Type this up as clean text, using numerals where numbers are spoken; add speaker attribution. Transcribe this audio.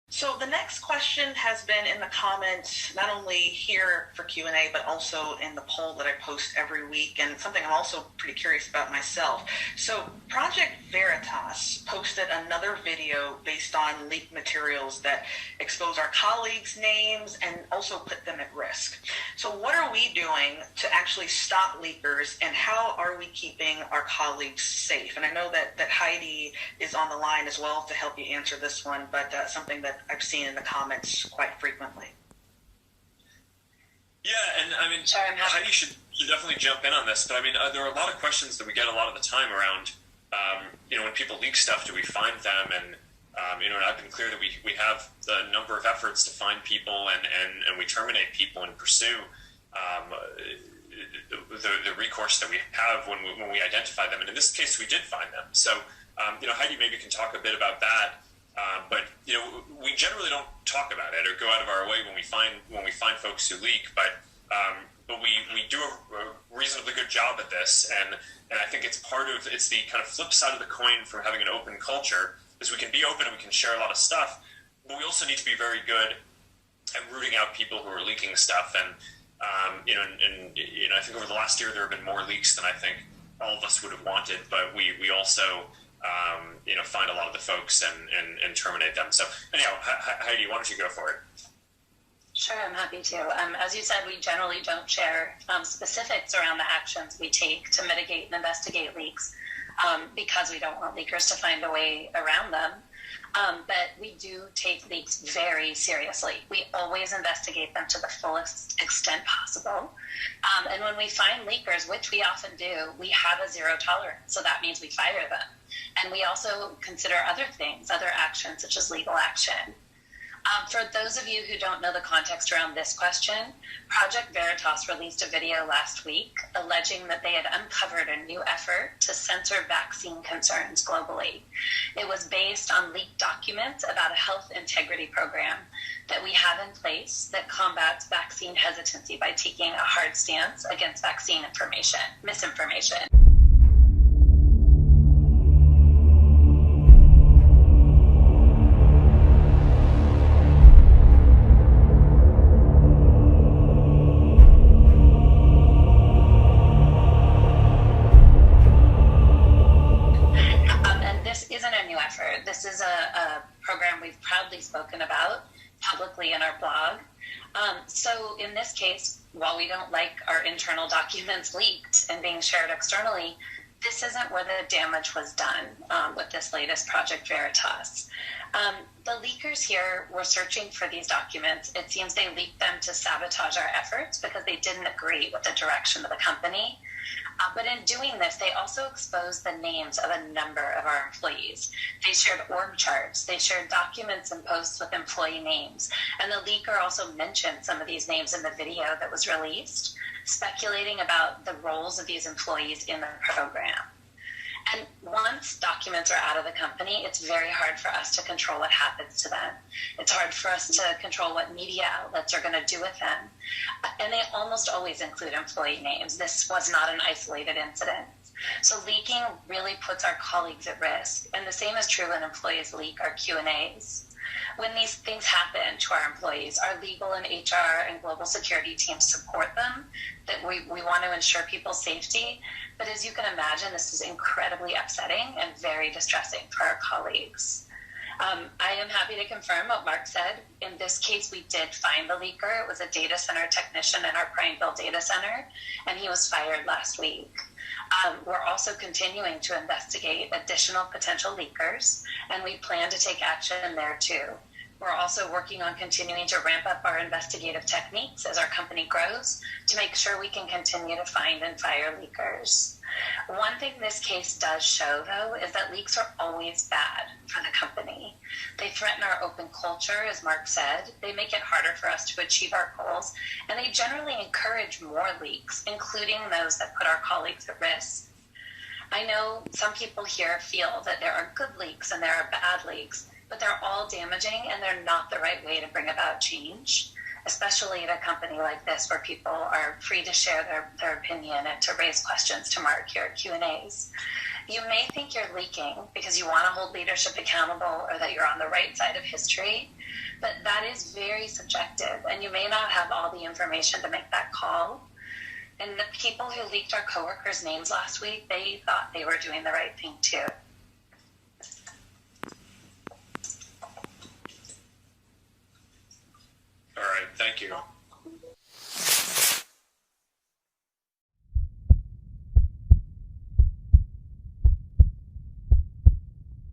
Speaker 1: So the next question has been in the comments, not only here for Q&A, but also in the poll that I post every week, and something I'm also pretty curious about myself. So Project Veritas posted another video based on leaked materials that expose our colleagues' names and also put them at risk. So what are we doing to actually stop leakers, and how are we keeping our colleagues safe? And I know that Heidi is on the line as well to help you answer this one, but something that I've seen in the comments quite frequently.
Speaker 2: Yeah, and I mean, Heidi should definitely jump in on this, but I mean, there are a lot of questions that we get a lot of the time around, when people leak stuff, do we find them? And, and I've been clear that we have a number of efforts to find people and we terminate people and pursue the recourse that we have when we identify them. And in this case, we did find them. So, Heidi maybe can talk a bit about that. But we generally don't talk about it or go out of our way when we find folks who leak. But we do a reasonably good job at this, and I think it's the kind of flip side of the coin from having an open culture is we can be open and we can share a lot of stuff, but we also need to be very good at rooting out people who are leaking stuff. And I think over the last year there have been more leaks than I think all of us would have wanted, but we also find a lot of the folks and terminate them. So anyhow, Heidi, why don't you go for it?
Speaker 3: Sure, I'm happy to. As you said, we generally don't share specifics around the actions we take to mitigate and investigate leaks because we don't want leakers to find a way around them. But we do take leaks very seriously. We always investigate them to the fullest extent possible. And when we find leakers, which we often do, we have a zero tolerance. So that means we fire them. And we also consider other things, other actions, such as legal action. For those of you who don't know the context around this question, Project Veritas released a video last week alleging that they had uncovered a new effort to censor vaccine concerns globally. It was based on leaked documents about a health integrity program that we have in place that combats vaccine hesitancy by taking a hard stance against vaccine misinformation. This is a program we've proudly spoken about publicly in our blog. So in this case, while we don't like our internal documents leaked and being shared externally, this isn't where the damage was done with this latest Project Veritas. The leakers here were searching for these documents. It seems they leaked them to sabotage our efforts because they didn't agree with the direction of the company. But in doing this, they also exposed the names of a number of our employees. They shared org charts, they shared documents and posts with employee names, and the leaker also mentioned some of these names in the video that was released, speculating about the roles of these employees in the program. And once documents are out of the company, it's very hard for us to control what happens to them. It's hard for us to control what media outlets are going to do with them. And they almost always include employee names. This was not an isolated incident. So leaking really puts our colleagues at risk. And the same is true when employees leak our Q&As. When these things happen to our employees, our legal and HR and global security teams support them, that we want to ensure people's safety. But as you can imagine, this is incredibly upsetting and very distressing for our colleagues. I am happy to confirm what Mark said. In this case, we did find the leaker. It was a data center technician in our Prineville data center, and he was fired last week. We're also continuing to investigate additional potential leakers, and we plan to take action there too. We're also working on continuing to ramp up our investigative techniques as our company grows to make sure we can continue to find and fire leakers. One thing this case does show, though, is that leaks are always bad for the company. They threaten our open culture, as Mark said. They make it harder for us to achieve our goals, and they generally encourage more leaks, including those that put our colleagues at risk. I know some people here feel that there are good leaks and there are bad leaks, but they're all damaging and they're not the right way to bring about change, especially at a company like this where people are free to share their opinion and to raise questions to Mark here at Q&As. You may think you're leaking because you want to hold leadership accountable or that you're on the right side of history, But that is very subjective, and you may not have all the information to make that call. And the people who leaked our coworkers' names last week, they thought they were doing the right thing too.
Speaker 2: All right, thank you.